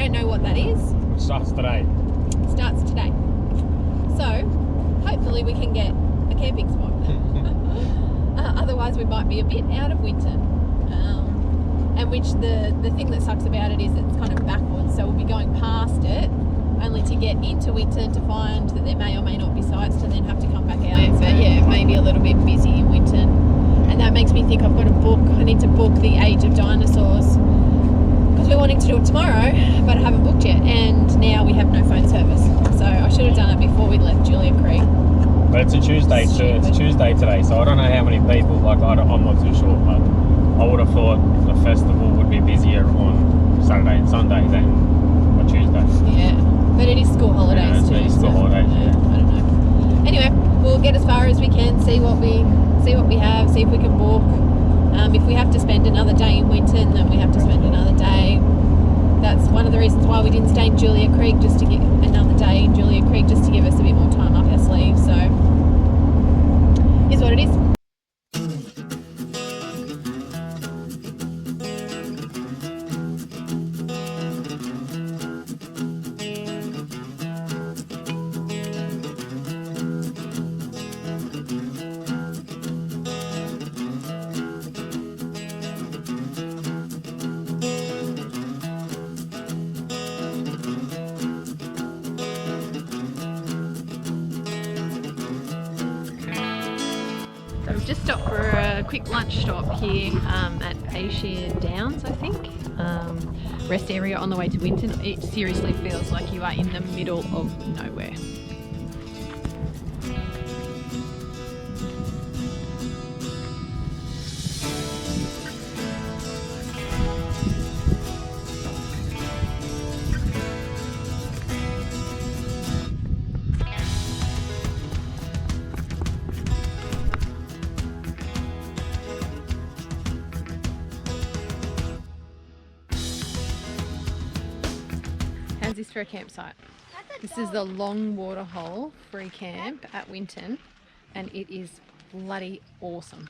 don't know what that is. It starts today. Starts today. So, hopefully we can get a camping spot. Otherwise we might be a bit out of Winton. And which the thing that sucks about it is it's kind of backwards, so we'll be going past it only to get into Winton to find that there may or may not be sites to then have to come back out. But yeah, maybe a little bit busy in Winton. And that makes me think I need to book the Age of Dinosaurs, because we're wanting to do it tomorrow, but I haven't booked yet, and now we have no phone service. So I should have done it before we left Julia Creek. But it's a Tuesday too. It's Tuesday today, so I don't know how many people. Like I'm not too sure, but I would have thought the festival would be busier on Saturday and Sunday than on Tuesday. Yeah, but it is school holidays too. It's school holidays. Yeah. I don't know. Anyway, we'll get as far as we can, see what we have, see if we can book. If we have to spend another day in Winton, then we have to spend another day. That's one of the reasons why we didn't stay in Julia Creek, just to get another day in Julia Creek, just to give us a bit more time up our sleeve. So, is what it is. So we've just stopped for a quick lunch stop here at Ayrshire Downs, I think. Rest area on the way to Winton. It seriously feels like you are in the middle of nowhere. How's this for a campsite? This is the Long Waterhole free camp at Winton, and it is bloody awesome.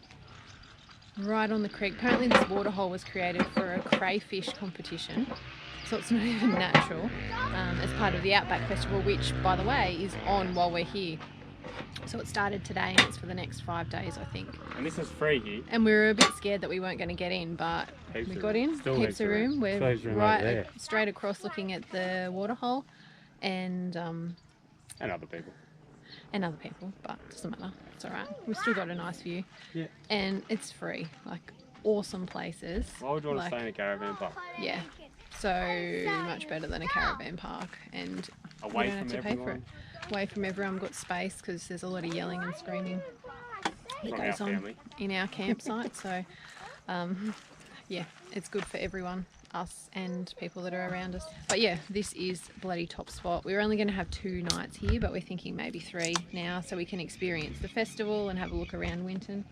Right on the creek. Apparently this waterhole was created for a crayfish competition, so it's not even natural, as part of the Outback Festival, which, by the way, is on while we're here. So it started today and it's for the next 5 days, I think. And this is free here. And we were a bit scared that we weren't going to get in, but we got in. Heaps of room. We're right straight across looking at the waterhole, and other people. And other people, but it doesn't matter. It's all right. We've still got a nice view. Yeah. And it's free. Like, awesome places. Why would you want to stay in a caravan park? Yeah. So much better than a caravan park, and away you don't have to pay for it. Away from everyone. We've got space because there's a lot of yelling and screaming that goes on in our campsite. So yeah, it's good for everyone, us and people that are around us. But yeah, this is bloody top spot. We're only going to have 2 nights here, but we're thinking maybe 3 now, so we can experience the festival and have a look around Winton.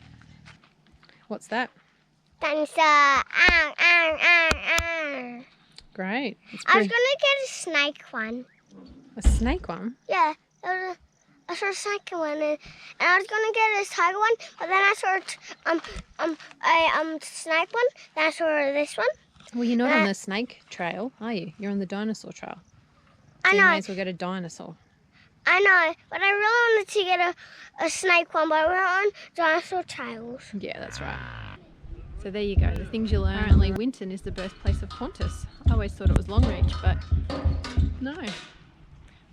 What's that? Dinosaur. Great. I was gonna get a snake one. A snake one? Yeah, I saw a snake one, and I was gonna get a tiger one, but then I saw a snake one. Then I saw this one. Well, you're not on the snake trail, are you? You're on the dinosaur trail. So I know. You may as well get a dinosaur. I know, but I really wanted to get a snake one, but we're on dinosaur trails. Yeah, that's right. So there you go, the things you learn. Apparently Winton is the birthplace of Qantas. I always thought it was Longreach, but no.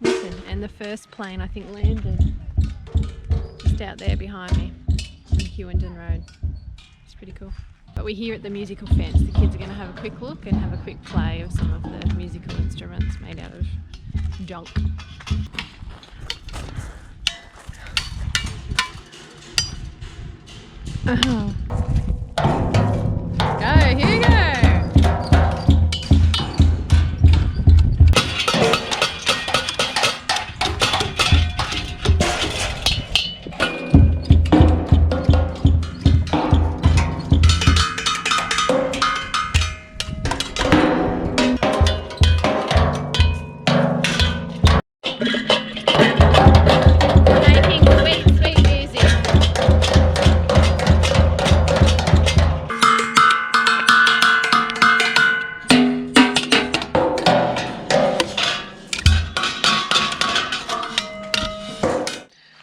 Winton, and the first plane I think landed just out there behind me on Hewenden Road. It's pretty cool. But we're here at the musical fence. The kids are going to have a quick look and have a quick play of some of the musical instruments made out of junk. Oh. Go, here you go. Making sweet, sweet music.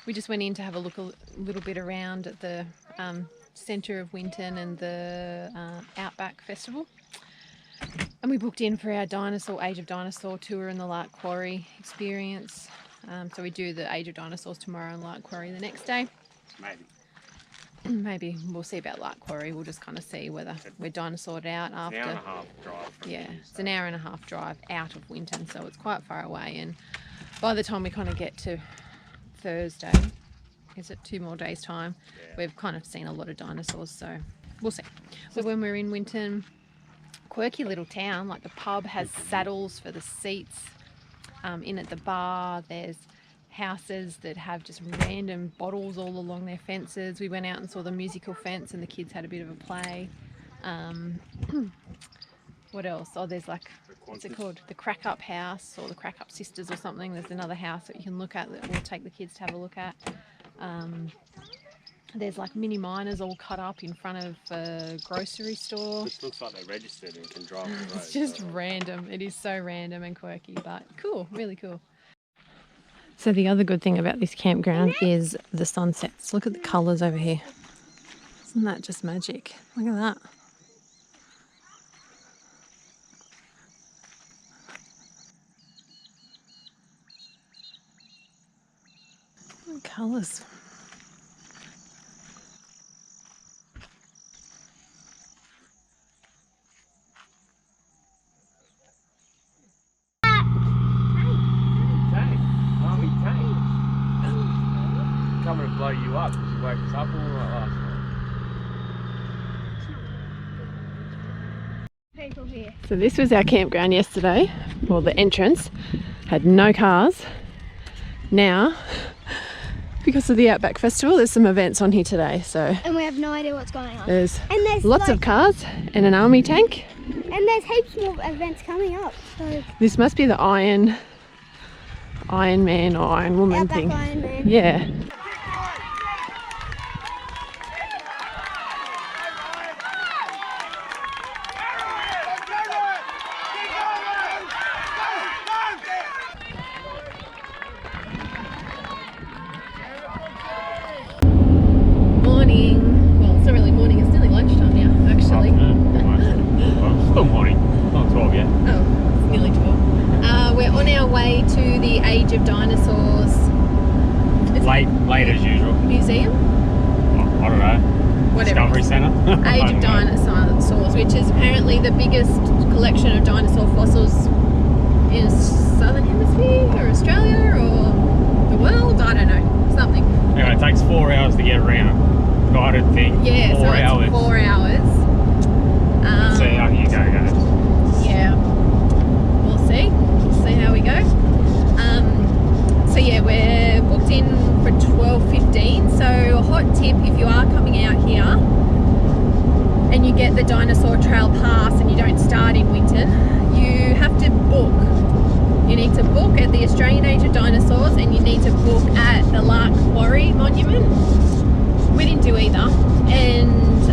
We just went in to have a look a little bit around at the centre of Winton and the Outback Festival. And we booked in for our Age of Dinosaur tour and the Lark Quarry experience. So we do the Age of Dinosaurs tomorrow and Lark Quarry the next day. Maybe we'll see about Lark Quarry. We'll just kind of see whether we're dinosaured out after. It's an hour and a half drive. Yeah, it's an hour and a half drive out of Winton, so it's quite far away. And by the time we kind of get to Thursday, is it 2 more days time, we've kind of seen a lot of dinosaurs, so we'll see. So when we're in Winton, quirky little town, like the pub has saddles for the seats in at the bar. There's houses that have just random bottles all along their fences. We went out and saw the musical fence and the kids had a bit of a play. What else? Oh, there's like, what's it called? The Crack Up House or the Crack Up Sisters or something. There's another house that you can look at that we'll take the kids to have a look at. There's like mini miners all cut up in front of a grocery store. Which looks like they're registered and can drive on the road. It's just random. It is so random and quirky, but cool, really cool. So the other good thing about this campground is the sunsets. Look at the colours over here. Isn't that just magic? Look at that. What colours. Coming to blow you up because you woke us up all night last night. People here. So this was our campground yesterday. Well, the entrance had no cars. Now, because of the Outback Festival, there's some events on here today. So And we have no idea what's going on. there's And there's lots of cars and an army tank. And there's heaps more events coming up. So This must be the Iron Man or Iron Woman Outback thing. Iron Man. Yeah. Morning. Well, it's not really morning, it's nearly lunchtime now, actually. Well, still morning. Not 12 yet. Oh, it's nearly 12. We're on our way to the Age of Dinosaurs. Late as usual. Museum? I don't know. Whatever. Discovery Centre. Age of Dinosaurs, which is apparently the biggest collection of dinosaur fossils in Southern Hemisphere or Australia or the world. I don't know. Something. Anyway, it takes 4 hours to get around. Guided thing. Yeah, 4 hours. It's 4 hours. Let's see how you go, guys. Yeah. We'll see. We'll see how we go. So yeah, we're booked in for 12:15. So a hot tip, if you are coming out here and you get the Dinosaur Trail pass and you don't start in Winton, you have to book. You need to book at the Australian Age of Dinosaurs and you need to book at the Lark Quarry Monument. We didn't do either. And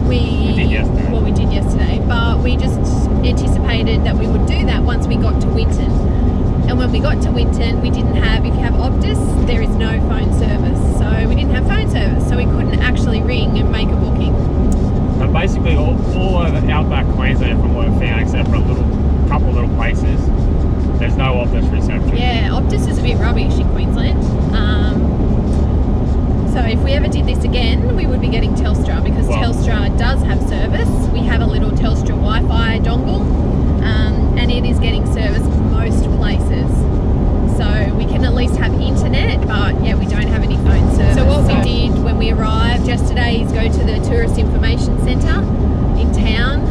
we did yesterday. Well, we did yesterday, but we just anticipated that we would do that once we got to Winton. And when we got to Winton, we didn't have, if you have Optus, there is no phone service. So we didn't have phone service, so we couldn't actually ring and make a booking. But basically all over Outback Queensland, from what I've found, except for a couple little places, there's no Optus reception. Yeah, Optus is a bit rubbish in Queensland. So if we ever did this again, we would be getting Telstra, because Telstra does have service. We have a little Telstra Wi-Fi dongle, and it is getting service most places. So we can at least have internet, but yeah, we don't have any phone service. So what we did when we arrived yesterday is go to the Tourist Information Centre in town,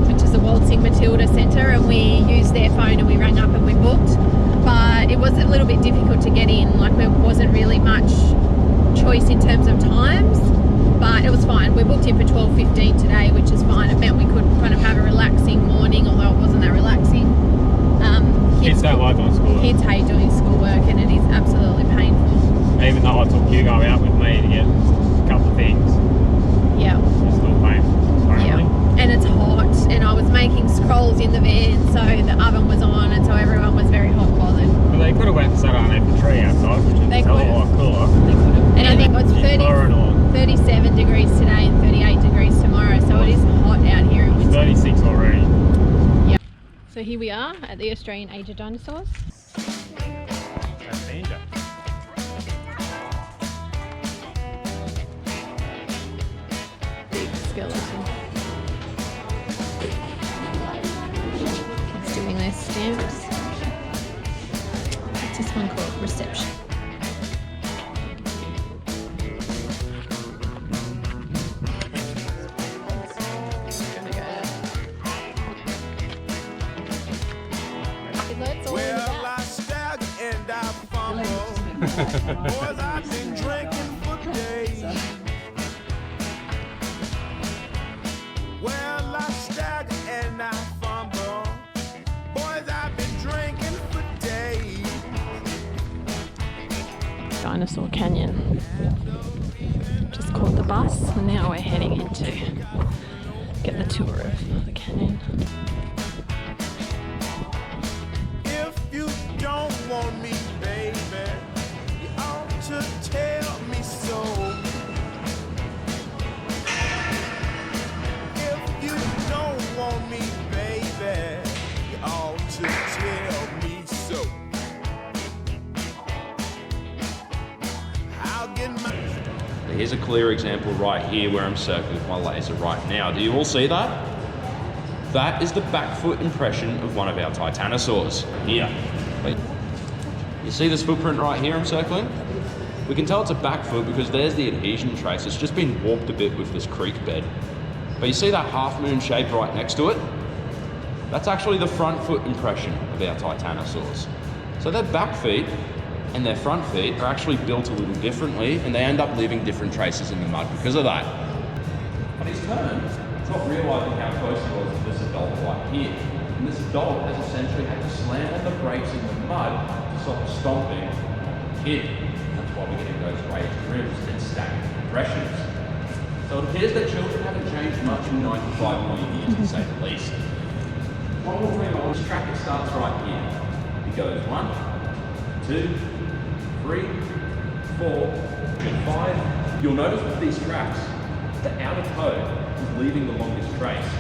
which is the Waltzing Matilda Centre, and we used their phone and we rang up and we booked. But it was a little bit difficult to get in, like there wasn't really much choice in terms of times, but it was fine. We booked in for 12:15 today, which is fine. It meant we could kind of have a relaxing morning, although it wasn't that relaxing. Kids don't like doing schoolwork. Kids hate doing schoolwork, and it is absolutely painful. Even though I took Hugo out with me to get a couple of things, Yeah. it's still painful. Apparently. Yeah. And it's hot, and I was making scrolls in the van, so the oven was on, and so everyone was very hot bothered. But they could have went and sat underneath the tree outside, which is They a hell of a could've. lot cooler. They could have. And I think it's Pouring on. 37 degrees today and 38 degrees tomorrow, so it is hot out here in Winton. 36 already. Yeah. So here we are at the Australian Age of Dinosaurs. That's danger. Big skeleton. Kids doing their stamps. What's this one called? Reception. Well, I stagger and I fumble. Boys, I've been drinking for days. Well, I stagger and I fumble. Boys, I've been drinking for days. Dinosaur Canyon. Just caught the bus and now we're heading in to get the tour of the canyon. If you don't want me, baby, you ought to tell me so. If you don't want me, baby, you ought to tell me so. I'll get my... Here's a clear example right here where I'm circling with my laser right now. Do you all see that? That is the back foot impression of one of our titanosaurs. Here. Wait. You see this footprint right here I'm circling? We can tell it's a back foot because there's the adhesion trace. It's just been warped a bit with this creek bed. But you see that half moon shape right next to it? That's actually the front foot impression of our titanosaurs. So their back feet and their front feet are actually built a little differently, and they end up leaving different traces in the mud because of that. On his turn, he's not realising how close he was to this adult right here. And this adult has essentially had to slam on the brakes in the mud to stop stomping the kid. That's why we're getting those raised rims and stacked impressions. So it appears that children haven't changed much in 95 million years, to say the least. One more thing on this track, it starts right here. It goes 1, 2, 3, 4, and 5. You'll notice with these tracks, the outer toe is leaving the longest trace.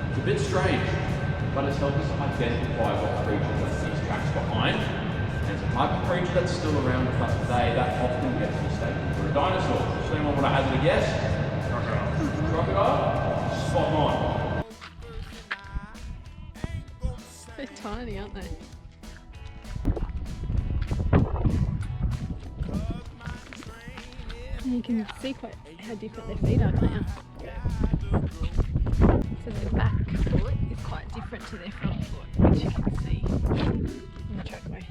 It's a bit strange, but it's helped us identify what creature left these tracks behind. And it's a type of creature that's still around with us today that often gets mistaken for a dinosaur. Does anyone want to hazard a guess? Crocodile. Crocodile? Spot on. They're tiny, aren't they? You can see quite how different their feet are, can't you? So their back foot is quite different to their front foot, which you can see on the trackway.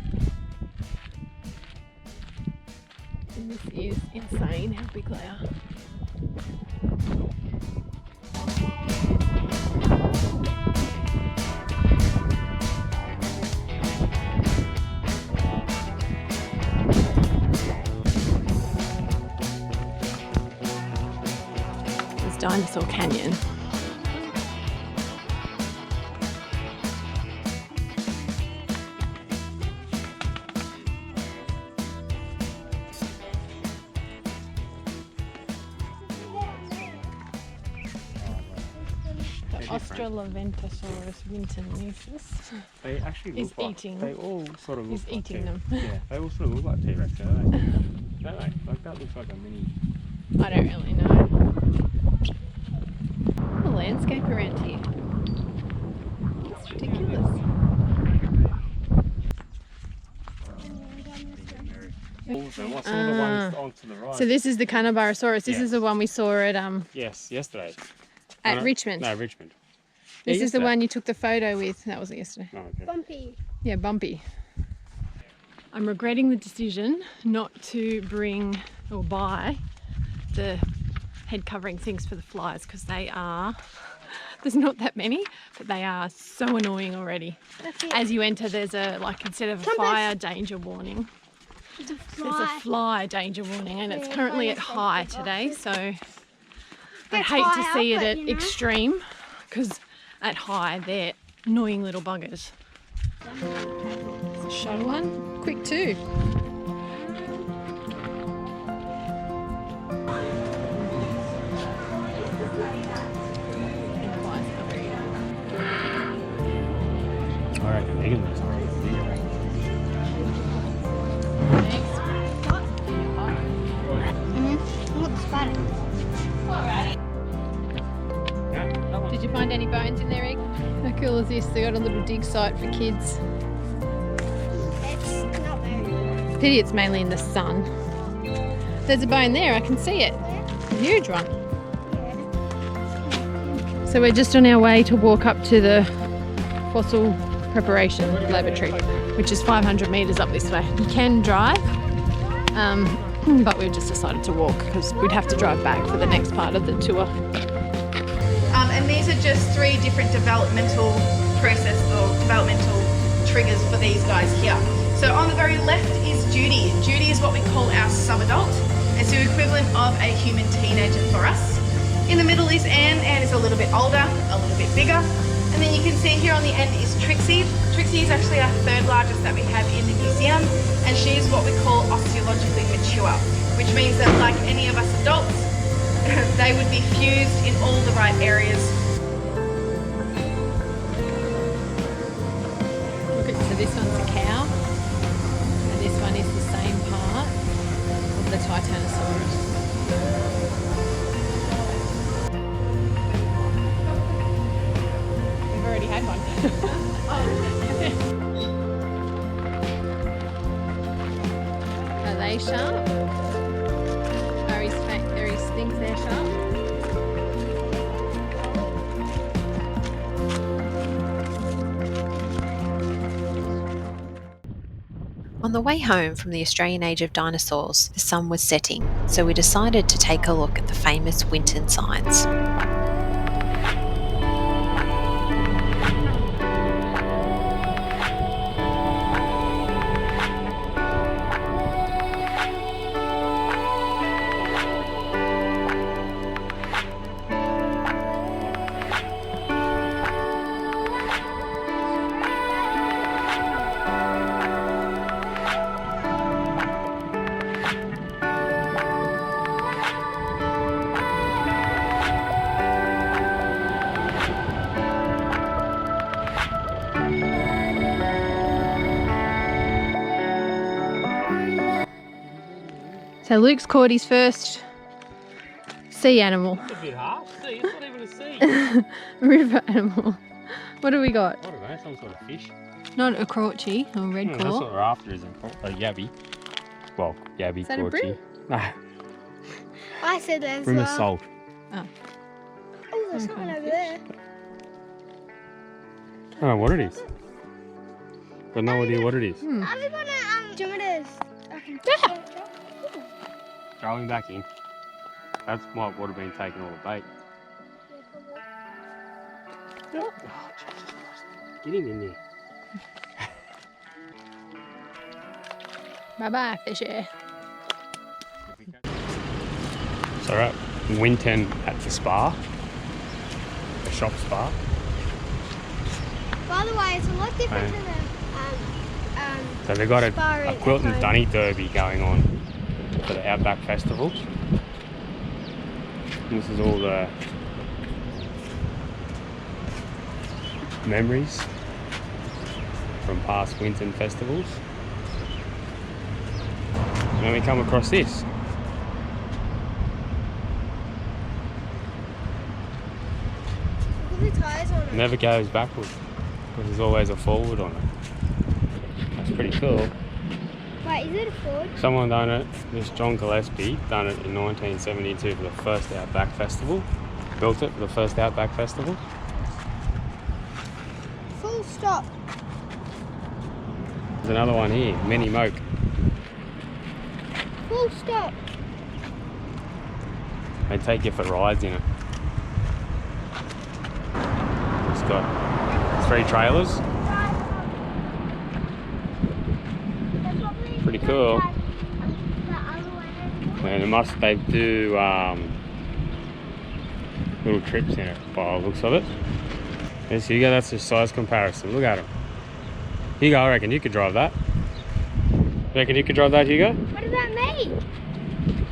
And this is insane how big they are. Dinosaur Canyon. The Australoventosaurus wintonosus They actually is look eating. They all sort of look He's like eating them. Yeah, they all sort of look like T-Rex, don't they? Don't they? Like that looks like a mini. I don't really know. The landscape around here. It's ridiculous. So what's all the ones onto the right? So this is the Carnivorasaurus. This Yes. is the one we saw at Yes, yesterday. at No, Richmond. No, Richmond. This Yeah, is the yesterday. one you took the photo with. That wasn't yesterday. Oh, okay. Bumpy. Yeah, Bumpy. I'm regretting the decision not to bring or buy the head covering things for the flies because they are, there's not that many, but they are so annoying already. As you enter, there's a, like, instead of a fire danger warning, there's a fly danger warning, and it's currently at high today, so I'd hate to see it at extreme because at high they're annoying little buggers. Shuttle one, quick too. I reckon they can do something. Look, spider. Did you find any bones in there, Egg? How cool is this? They got a little dig site for kids. It's not very good. Pity it's mainly in the sun. There's a bone there, I can see it. A huge one. So we're just on our way to walk up to the fossil preparation laboratory, which is 500 metres up this way. You can drive, but we've just decided to walk because we'd have to drive back for the next part of the tour. And these are just 3 different developmental processes or developmental triggers for these guys here. So on the very left is Judy. Judy is what we call our sub-adult. It's the equivalent of a human teenager for us. In the middle is Anne. Anne is a little bit older, a little bit bigger. And then you can see here on the end is Trixie. Trixie is actually our 3rd largest that we have in the museum, and she is what we call osteologically mature, which means that like any of us adults, they would be fused in all the right areas. Look at, so this one's a cow, and this one is the same part of the Titanosaurus. We've already had one. Are they sharp? Are his things there sharp? On the way home from the Australian Age of Dinosaurs, the sun was setting, so we decided to take a look at the famous Winton signs. So Luke's caught his first sea animal. It's a bit harsh. See, it's not even a sea. River animal. What do we got? I don't know, some sort of fish. Not a crouchy or red That's claw. what we're after, isn't it? A yabby. Well, yabby, Is that a crouchy. brim? No, I said there's brim of salt. Oh, there's Okay. one over there. I don't know what it is. Got no idea what it is. Hmm. Are we gonna do you want me to? I can Yeah. Throw him back in. That's what would have been taking all the bait. Oh, Jesus Christ. Get him in there. Bye bye, fishy. So we're at Winton at the spa. The shop spa. By the way, it's a lot different Right. to the So they've got Spa a at quilt and home. dunny derby going on for the Outback Festival. And this is all the memories from past Winton festivals. And then we come across this. Look at the tires on It it. never goes backwards because there's always a forward on it. That's pretty cool. Wait, is it a Ford? Someone done it, this John Gillespie, done it in 1972 for the first Outback Festival. Built it for the first Outback Festival. Full stop. There's another one here, Mini Moke. Full stop. They take you for rides in it. It's got 3 trailers. Pretty cool. And they do little trips in it by the looks of it. There you go, that's the size comparison. Look at them. Hugo, I reckon you could drive that. Reckon you could drive that, Hugo? What about me?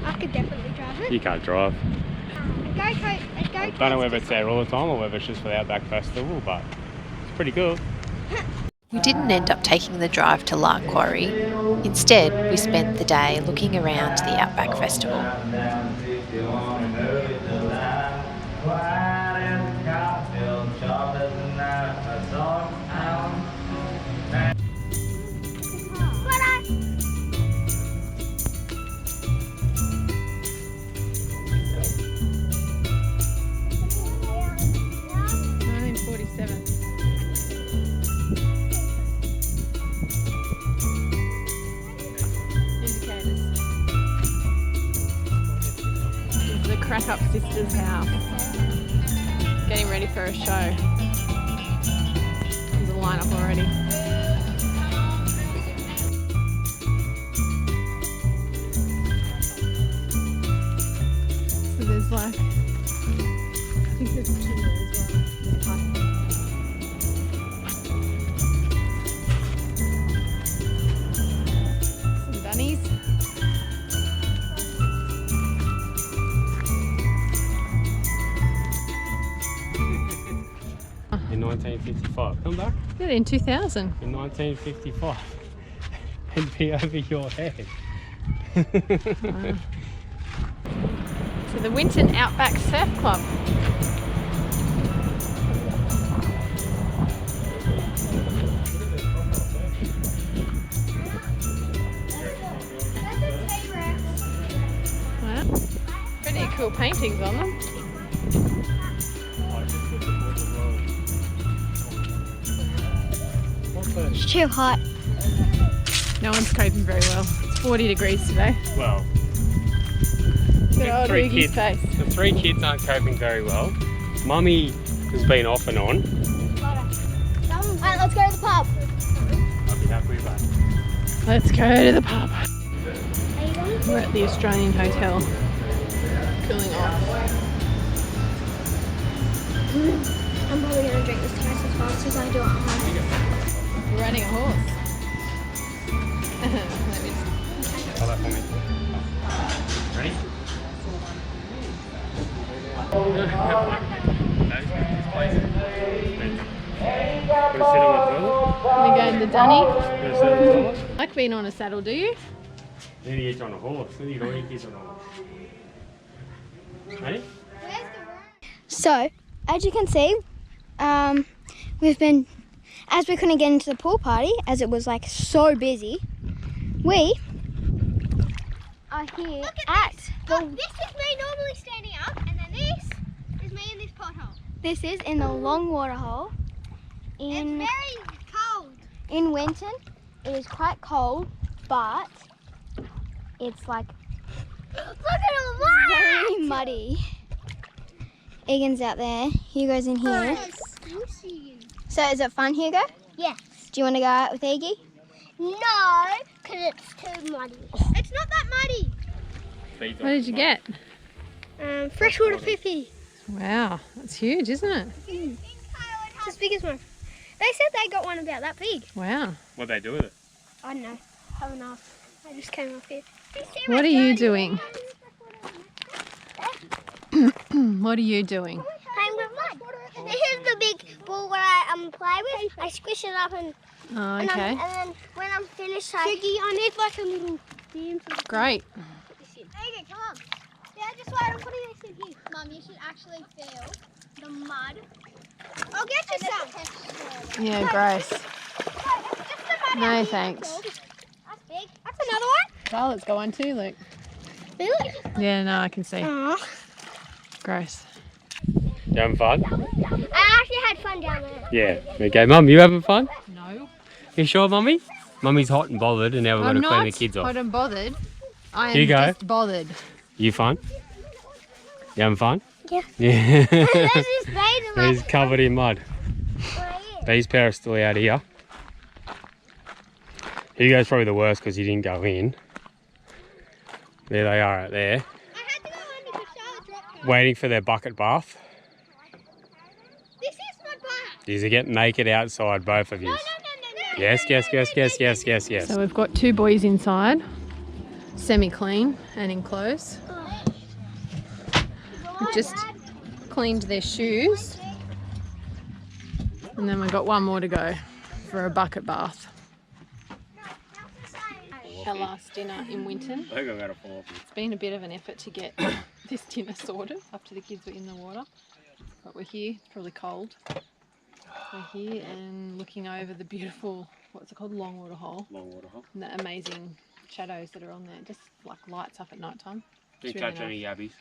I could definitely drive it. You can't drive. I Don't know whether it's there all the time or whether it's just for the Outback Festival, but it's pretty cool. We didn't end up taking the drive to Lark Quarry. Instead, we spent the day looking around the Outback Festival. Crack Up Sister's house. Getting ready for a show. There's a lineup already. So there's like, I think there's 2 more as well. Some bunnies. In 1955. Come back. Yeah, in 2000. In 1955. It'd be over your head. Wow. So the Winton Outback Surf Club. Wow. Pretty cool paintings on them. It's too hot. No one's coping very well. It's 40 degrees today. Well, Good old Oogie's face. the 3 kids aren't coping very well. Mummy has been off and on. Alright, let's go to the pub. I'll be happy with that. Let's go to the pub. Are you going? We're at the Australian Hotel. Cooling off. I'm probably going to drink this twice as fast as I do at home. We're riding a horse. Let me just... Hold that for me. Ready? Gonna sit on the toilet? Gonna go in the dunny. Gonna sit on the toilet? Like being on a saddle, do you? Nearly each on a horse. Nearly got your kids on a horse. Ready? So, as you can see, we've been, as we couldn't get into the pool party, as it was like so busy, we are here at the... This is me normally standing up, and then this is me in this pothole. This is in the Long Waterhole It's in very cold. in Winton. It is quite cold, but it's like Look at all that! very muddy. Egan's out there. Hugo's in here. So is it fun, Hugo? Yes. Do you want to go out with Iggy? No, because it's too muddy. It's not that muddy. What did you get? Freshwater 50. Wow, that's huge, isn't it? It's as big as one. They said they got one about that big. Wow. What'd they do with it? I don't know. Haven't asked. I just came up here. What are you doing? What are you doing? Playing with mud. This is the big ball where I play with. I squish it up and Oh, okay. and then when I'm finished, I need like a little beam. Great. Okay, come on. Yeah, just wait. I'm putting this in here. Mum, you should actually feel the mud. I'll get you some. Yeah, Grace. No, thanks. That's big. That's another one. Charlotte's got one too, Luke. Really? Yeah, no, I can see. Aww. Gross. You having fun? I actually had fun down there. Yeah. Okay, Mum, you having fun? No. You sure, Mummy? Mummy's hot and bothered, and now we've got I'm to clean not the kids off. hot and bothered. I am Hugo. just bothered. You fun? You having fun? Yeah. Yeah. There's this baby He's covered in mud. right here. These pair are still out here. Hugo's probably the worst because he didn't go in. There they are out there, I had to go in because Charlotte dropped her. waiting for their bucket bath. This is my bath. You're getting naked outside, both of you. No. Yes. So we've got 2 boys inside, semi-clean and enclosed. We've just cleaned their shoes. And then we've got 1 more to go for a bucket bath. Our last dinner in Winton. I think I've got a 4. It's been a bit of an effort to get this dinner sorted after the kids were in the water. But we're here, it's probably cold. We're here and looking over the beautiful, what's it called, Long Waterhole. Long Waterhole. And the amazing shadows that are on there. Just like lights up at night time. Did you catch any yabbies?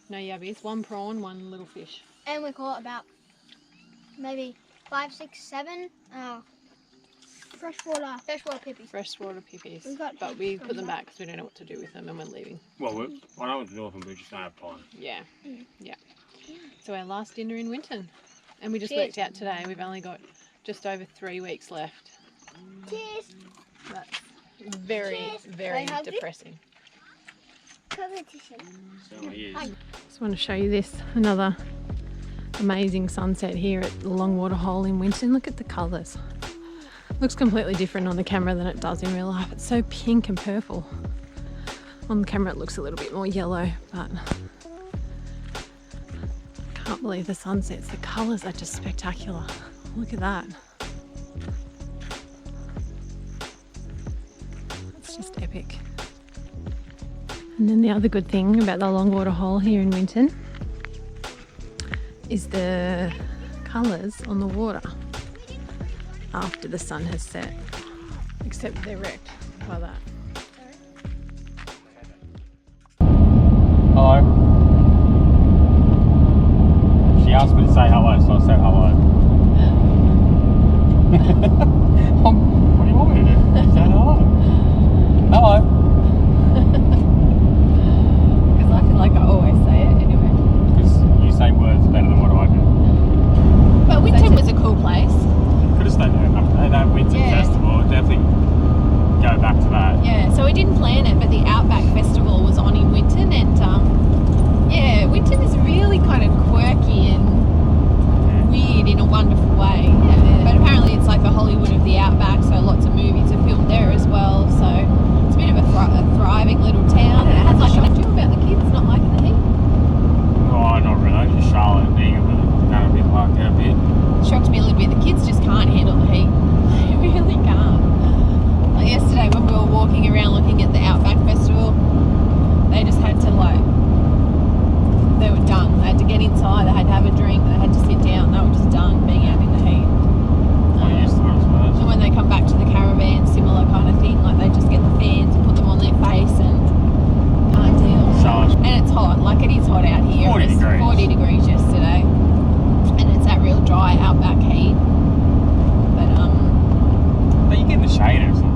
No yabbies. 1 prawn, 1 little fish. And we caught about maybe 5, 6, 7 freshwater pippies. Freshwater pippies. We've got But we put them back because we don't know what to do with them and we're leaving. Well, I know what to do with them, but we just don't have time. Yeah. Yeah. So our last dinner in Winton. And we just Cheers. worked out today. We've only got just over 3 weeks left. Cheers. That's very, Cheers. very Can I hug you? depressing. Competition. So he is. Just want to show you this. Another amazing sunset here at the Long Waterhole in Winton. Look at the colours. Looks completely different on the camera than it does in real life. It's so pink and purple. On the camera it looks a little bit more yellow, but I can't believe the sunsets. The colours are just spectacular. Look at that. It's just epic. And then the other good thing about the Long Waterhole here in Winton is the colours on the water after the sun has set, except they're wrecked by that. Hello. She asked me to say hello, so I said hello. What do you want me to do? Say hello. Hello. Because I feel like I always say it anyway. Because you say words better than what I do. But Winton was a cool place. Could have stayed there after that Winton Festival. Definitely go back to that. Yeah, so we didn't plan it, but the Outback Festival was on in Winton, and yeah, Winton is really kind of quirky and weird in a wonderful way. Yeah. But apparently it's like the Hollywood of the Outback, so lots of movies are filmed there as well. So it's a bit of a thriving little town. And it has like a do about the kids not liking the heat. Oh, not really. Just Charlotte being a bit like that a bit. Shocked me a little bit. The kids just can't handle the heat. They really can't. Like yesterday when we were walking around looking at the Outback Festival, they just had to they were done. They had to get inside, they had to have a drink, they had to sit down. They were just done being out in the heat. And when they come back to the caravan, similar kind of thing. Like they just get the fans and put them on their face and can't deal. And it's hot. Like it is hot out here. 40 It was degrees. 40 degrees yesterday. And it's that real dry Outback heat. But you get in the shade or something.